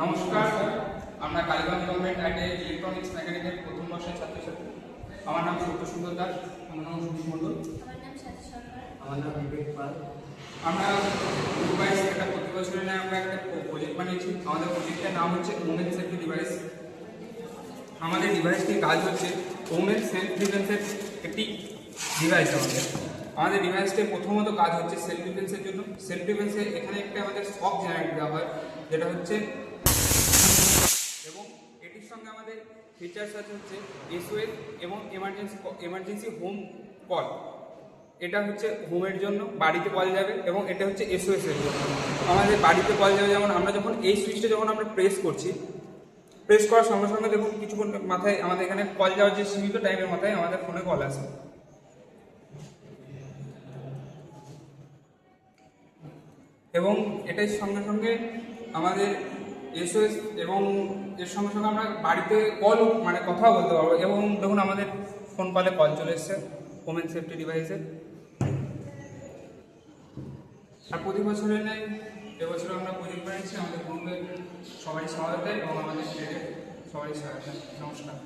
নমস্কার, আমরা Kaliganj government and electronics মেকানিকের প্রথম বর্ষের ছাত্রছাত্রী। আমার নাম সত্য সুন্দর দাস। আমার নাম সুদীপ মণ্ডল। আমার নাম সাথী সরকার। আমার নাম বিবেক পাল। আমরা ডিভাইস একটা প্রতি বছরের নিয়ে আমরা একটা প্রজেক্ট বানিয়েছি। আমাদের প্রজেক্টের নাম হচ্ছে ওমেন সেফটি ডিভাইস। আমাদের ডিভাইসটির কাজ হচ্ছে ওমেন সেলফ ডিফেন্সের একটি ডিভাইস। আমাদের ডিভাইসটির প্রথমত কাজ হচ্ছে সেলফ ডিফেন্সের জন্য। সেলফ ডিফেন্সে এখানে একটা আমাদের শক জেনারেট দেওয়া হয়, যেটা হচ্ছে, এবং এটির সঙ্গে আমাদের ফিচার্স আছে হচ্ছে এসওএস এবং এমার্জেন্সি হোম কল। এটা হচ্ছে হোমের জন্য, বাড়িতে কল যাবে, এবং এটা হচ্ছে এসওএস এর জন্য। আমাদের বাড়িতে কল যাবে, যেমন আমরা যখন এই সুইচটা যখন আমরা প্রেস করছি, প্রেস করার সঙ্গে সঙ্গে দেখুন কিছুক্ষণ মাথায় আমাদের এখানে কল যাওয়ার যে সীমিত টাইমের মাথায় আমাদের ফোনে কল আসে। এবং এটার সঙ্গে সঙ্গে আমাদের এসওএস এবং এর সঙ্গে সঙ্গে আমরা বাড়িতে কল কথাও বলতে পারবো। এবং দেখুন আমাদের ফোন কলে কল চলে এসছে ওমেন সেফটি ডিভাইসে। আর প্রতি বছরের নেই এবছর আমরা প্রজেক্ট বানিয়েছি আমাদের গ্রুপের সবারই সহায়তায় এবং আমাদের সবারই সহায়তায়। নমস্কার।